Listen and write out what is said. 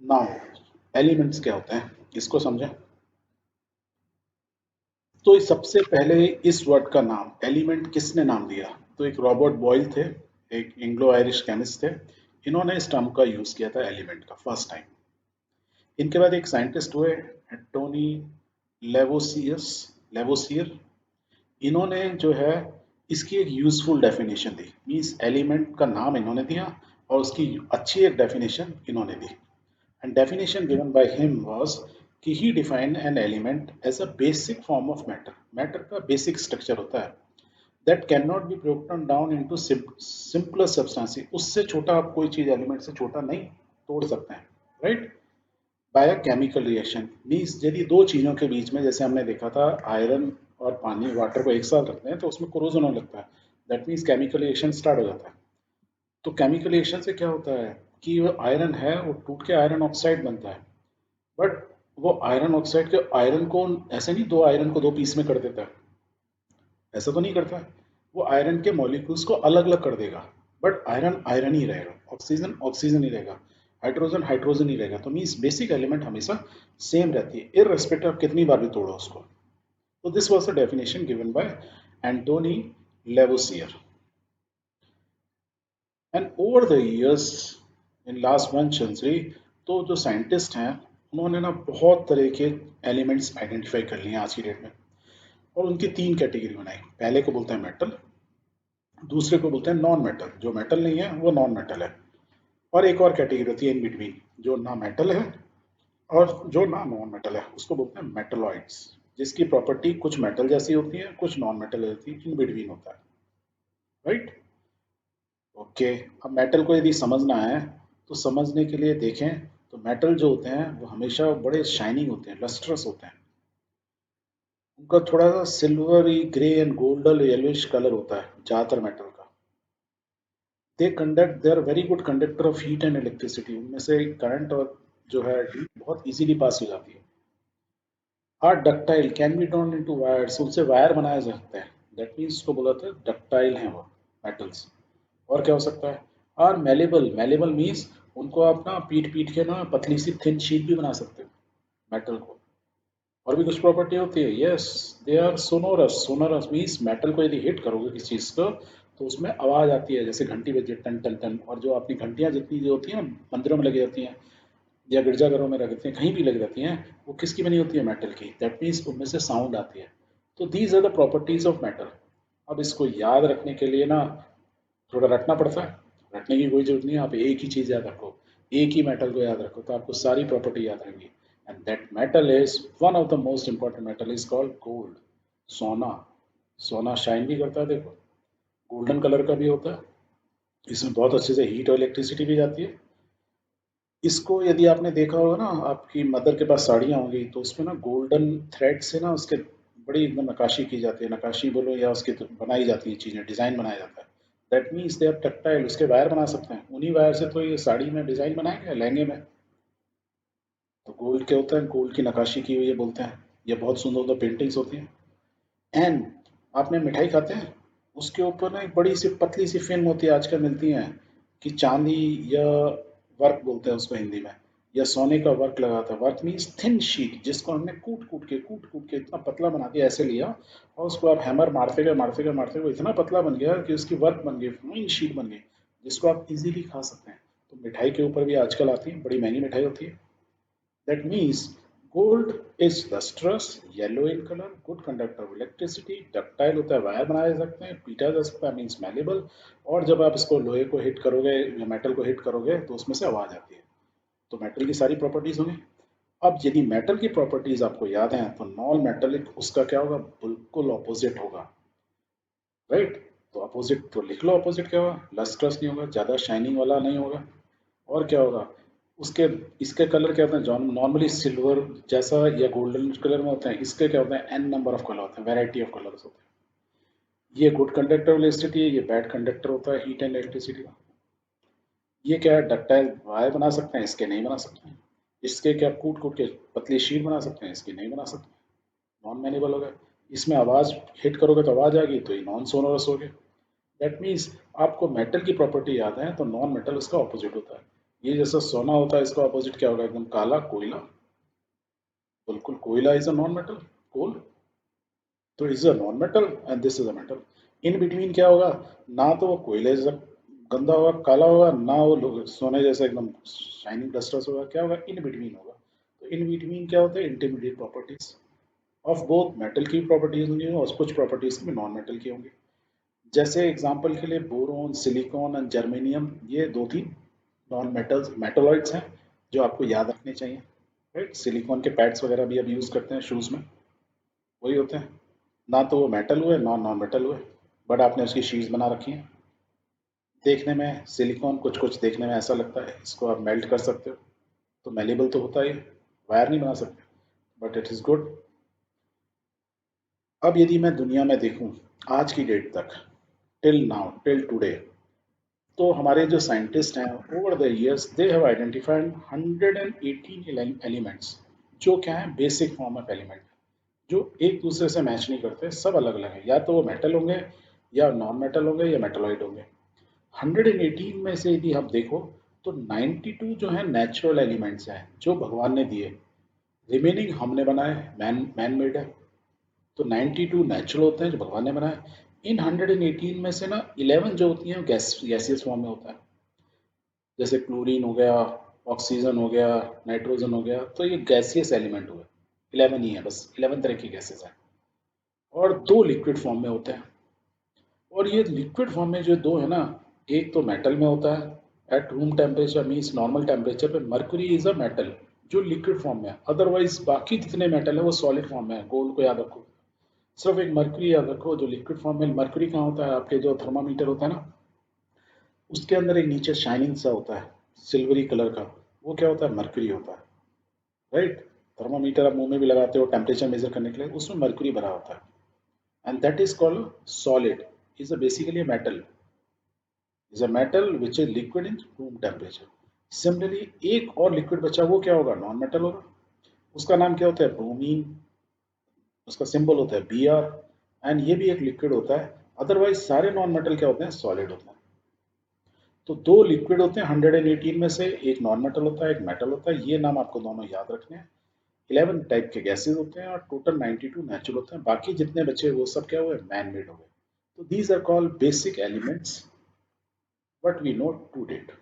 Now elements क्या होते हैं इसको समझें। तो इस सबसे पहले इस वर्ड का नाम एलिमेंट किसने नाम दिया? तो एक रॉबर्ट बॉयल थे, एक एंग्लो आयरिश केमिस्ट थे। इन्होंने इस टर्म का यूज किया था एलिमेंट का फर्स्ट टाइम। इनके बाद एक साइंटिस्ट हुए टोनी लेवोसियस लेवोसियर। इन्होंने जो है इसकी एक यूजफुल डेफिनेशन दी, मींस एलिमेंट का नाम इन्होंने दिया और उसकी अच्छी एक डेफिनेशन इन्होंने दी। And definition given by him was कि he define an element as a basic form of matter. Matter का बेसिक स्ट्रक्चर होता है that can not be broken down into simpler substance. उससे छोटा आप कोई चीज एलिमेंट से छोटा नहीं तोड़ सकते हैं, right? By a chemical reaction, means यदि दो चीजों के बीच में, जैसे हमने देखा था आयरन और पानी वाटर को एक साथ रखते हैं तो उसमें कोरोजन होने लगता है। That means chemical reaction start हो जाता है। तो केमिकल रिएक्शन से क्या होता है कि वो आयरन है वो टूट के आयरन ऑक्साइड बनता है। बट वो आयरन ऑक्साइड के आयरन को ऐसे नहीं दो आयरन को दो पीस में कर देता है, ऐसा तो नहीं करता है। वो आयरन के मॉलिक्यूल्स को अलग अलग कर देगा, बट आयरन आयरन ही रहेगा, ऑक्सीजन ऑक्सीजन ही रहेगा, हाइड्रोजन हाइड्रोजन ही रहेगा। तो मीन्स बेसिक एलिमेंट हमेशा सेम रहती है इररेस्पेक्टिव आप कितनी बार भी तोड़ो उसको। तो this was the definition given by Antoine Lavoisier. And over the years in last 1 century, तो जो साइंटिस्ट हैं उन्होंने ना बहुत तरह के एलिमेंट्स आइडेंटिफाई कर लिए हैं आज की डेट में। और उनकी 3 कैटेगरी बनाई। पहले को बोलते हैं मेटल, दूसरे को बोलते हैं नॉन मेटल, जो मेटल नहीं है वो नॉन मेटल है। और एक और कैटेगरी होती है इन बिटवीन, जो ना मेटल है और जो ना नॉन मेटल है, उसको बोलते हैं मेटलॉइड्स, जिसकी प्रॉपर्टी कुछ मेटल जैसी होती है कुछ नॉन मेटल होती है, इन बिटवीन होता है, राइट? ओके। अब मेटल को यदि समझना है तो समझने के लिए देखें तो मेटल जो होते हैं वो हमेशा बड़े शाइनिंग होते हैं, लस्ट्रस होते हैं। उनका थोड़ा सा silvery grey and golden yellowish colour होता है ज्यादातर मेटल का। They are very good conductor of heat and electricity. उनमें से करंट और जो है हीट बहुत इजीली पास हो जाती है। Are ductile, can be turn into wires, उनसे वायर बनाया जा सकता है। दैट मीन्स उसको बोला था डक्टाइल हैं वो मेटल्स। और क्या हो सकता है? आर मेलेबल, मेलेबल मीन्स उनको आप ना पीट पीट के ना पतली सी थिन शीट भी बना सकते हो मेटल को। और भी कुछ प्रॉपर्टी होती है, yes. They are sonorous, sonorous means metal को यदि हिट करोगे किसी चीज को तो उसमें आवाज आती है, जैसे घंटी बजती है टन टन टन। और जो अपनी घंटियां जितनी जो होती है ना मंदिरों में लगी जाती हैं या गिरजाघरों में रखते हैं, कहीं भी लगी रहती हैं, वो किसकी बनी होती है? मेटल की। दैट मीन्स उनमें से साउंड आती है। तो these are the properties of metal. अब इसको याद रखने के लिए ना थोड़ा रटना पड़ता है। रटने की कोई जरूरत नहीं है, आप एक ही चीज याद रखो, एक ही मेटल को याद रखो तो आपको सारी प्रॉपर्टी याद रहेंगी। And that metal is one of the most important metal is called gold. सोना। सोना शाइन भी करता है, देखो गोल्डन कलर का भी होता है। इसमें बहुत अच्छे से हीट और इलेक्ट्रिसिटी भी जाती है। इसको यदि आपने देखा होगा ना, आपकी मदर के पास साड़ियाँ होंगी तो उसमें ना गोल्डन थ्रेड से ना उसके बड़ी एकदम नकाशी की जाती है, नकाशी बोलो या उसकी तो बनाई जाती है चीज़ें, डिज़ाइन बनाया जाता है। That means they are tactile, उसके वायर बना सकते हैं। उन्हीं वायर से तो ये साड़ी में डिज़ाइन बनाएंगे लहंगे में। तो गोल्ड के होता है, गोल्ड की नकाशी की हुई है बोलते हैं। ये बहुत सुंदर सुंदर पेंटिंग्स होती हैं। एंड आपने मिठाई खाते हैं, उसके ऊपर ना एक बड़ी सी पतली सी फिल्म होती है, आजकल मिलती हैं, कि चांदी या वर्क बोलते हैं उसको हिंदी में, या सोने का वर्क लगा था। वर्क मीन्स थिन शीट, जिसको हमने कूट कूट के इतना पतला बना दिया, ऐसे लिया और उसको आप हैमर मारते गए मारते गए मारते गए, वो इतना पतला बन गया कि उसकी वर्क बन गई, फाइन शीट बन गई, जिसको आप इजीली खा सकते हैं। तो मिठाई के ऊपर भी आजकल आती है, बड़ी महंगी मिठाई होती है। That means gold is lustrous, yellow in color, good conductor of electricity, ductile होता है, वायर बनाए जा सकते हैं, पीटा जा सकता है मीन्स मैलेबल। और जब आप इसको लोहे को हिट करोगे या मेटल को हिट करोगे तो उसमें से आवाज आती है। तो मेटल की सारी प्रॉपर्टीज होंगी। अब यदि मेटल की प्रॉपर्टीज आपको याद है तो नॉन मेटलिक उसका क्या होगा? बिल्कुल ऑपोजिट होगा, राइट? तो अपोजिट तो लिख लो, अपोजिट क्या होगा? लस्ट्रस नहीं होगा, ज्यादा शाइनिंग वाला नहीं होगा। और क्या होगा उसके? इसके कलर क्या होते हैं? नॉर्मली सिल्वर जैसा या गोल्डन कलर में होते हैं। इसके क्या होते हैं? एन नंबर ऑफ कलर होते हैं, वैरायटी ऑफ कलर्स होते हैं। ये गुड कंडक्टर ऑफ इलेक्ट्रिसिटी है, ये बैड कंडक्टर होता है हीट एंड इलेक्ट्रिसिटी का। ये क्या है? डक्टाइल वायर बना सकते हैं, इसके नहीं बना सकते हैं। इसके क्या कूट कूट के पतली शीट बना सकते हैं, इसकी नहीं बना सकते। नॉन मैनेबल हो गया। इसमें आवाज हिट करोगे तो आवाज आएगी, तो ये नॉन सोनोरस हो गया। दैट मीन्स आपको मेटल की प्रॉपर्टी याद है तो नॉन मेटल उसका ऑपोजिट होता है। ये जैसा सोना होता है, इसका ऑपोजिट क्या होगा? एकदम काला, कोयला। बिल्कुल, कोयला इज अ नॉन मेटल, कोल। तो is a non metal and this is a metal. In between क्या होगा? ना तो वो कोयले जैसा गंदा होगा, काला होगा, ना वो सोने जैसा एकदम शाइनिंग डस्टर्स होगा। क्या होगा? इन बिटवीन होगा। तो इन बिटवीन क्या होता है? Intermediate properties of both metal की प्रॉपर्टीज होंगी और कुछ प्रॉपर्टीज की नॉन मेटल की होंगी। जैसे एग्जांपल के लिए बोरोन, सिलिकॉन एंड जर्मेनियम, ये दो तीन नॉन मेटल्स मेटलॉइड्स हैं जो आपको याद रखने चाहिए। राइट, सिलिकॉन के पैड्स वगैरह भी अब यूज करते हैं शूज में, वही होते हैं। ना तो वो मेटल हुए, नॉन नॉन मेटल हुए, बट आपने उसकी शीट्स बना रखी है। देखने में सिलिकॉन कुछ कुछ देखने में ऐसा लगता है, इसको आप मेल्ट कर सकते हो, तो मेलेबल तो होता ही, वायर नहीं बना सकते, बट इट इज गुड। अब यदि मैं दुनिया में देखूं आज की डेट तक, टिल नाउ, टिल टुडे, तो हमारे जो साइंटिस्ट हैं, over the years they have identified 118 elements, जो क्या है? बेसिक फॉर्म ऑफ एलिमेंट, जो एक दूसरे से मैच नहीं करते, सब अलग अलग है। या तो वो मेटल होंगे, या नॉन मेटल होंगे, या मेटलॉइड होंगे। 118 में से यदि आप देखो, तो 92 जो है नेचुरल एलिमेंट्स हैं जो भगवान ने दिए, रिमेनिंग हमने बनाए, मैन मेड है। तो 92 नेचुरल होते हैं जो भगवान ने बनाए। इन 118 में से ना 11 जो होती हैं गैसियस फॉर्म में होता है। जैसे क्लोरीन हो गया, ऑक्सीजन हो गया, नाइट्रोजन हो गया, तो ये गैसियस एलिमेंट हुए। 11 ही है, बस 11 तरह की गैसेस हैं। और दो लिक्विड फॉर्म में होते हैं। और ये लिक्विड फॉर्म में जो दो है ना, एक तो मेटल में होता है at room temperature, means normal temperature पे मर्क्यूरी इज अ मेटल, जो लिक्विड फॉर्म में है। अदरवाइज बाकी जितने मेटल है वो सॉलिड फॉर्म में है। गोल्ड को याद रखो, सिर्फ एक मर्क्यूरी याद रखो जो लिक्विड फॉर्म में। मर्क्यूरी कहाँ होता है? आपके जो थर्मामीटर होता है ना, उसके अंदर एक नीचे शाइनिंग सा होता है, सिल्वरी कलर का, वो क्या होता है? मर्क्यूरी होता है। राइट, थर्मामीटर आप मुंह में भी लगाते हो टेम्परेचर मेजर करने के लिए, उसमें मर्क्यूरी भरा होता है, and that is called solid, is a basically a metal, is a metal which is liquid in room temperature. Similarly एक और लिक्विड बचा, वो क्या होगा? नॉन मेटल होगा। उसका नाम क्या होता है? ब्रोमीन। उसका सिंबल होता है Br, एंड ये भी एक लिक्विड होता है। अदरवाइज सारे नॉन मेटल क्या होते हैं? सॉलिड होते हैं। तो दो लिक्विड होते हैं 118 में से, एक नॉन मेटल होता है, एक मेटल होता है। ये नाम आपको दोनों याद रखने हैं। 11 टाइप के गैसेज होते हैं और टोटल 92 नेचुरल होते हैं। बाकी जितने बचे वो सब क्या हुए? मैन मेड हो गए। तो these are called basic elements, what we know to date.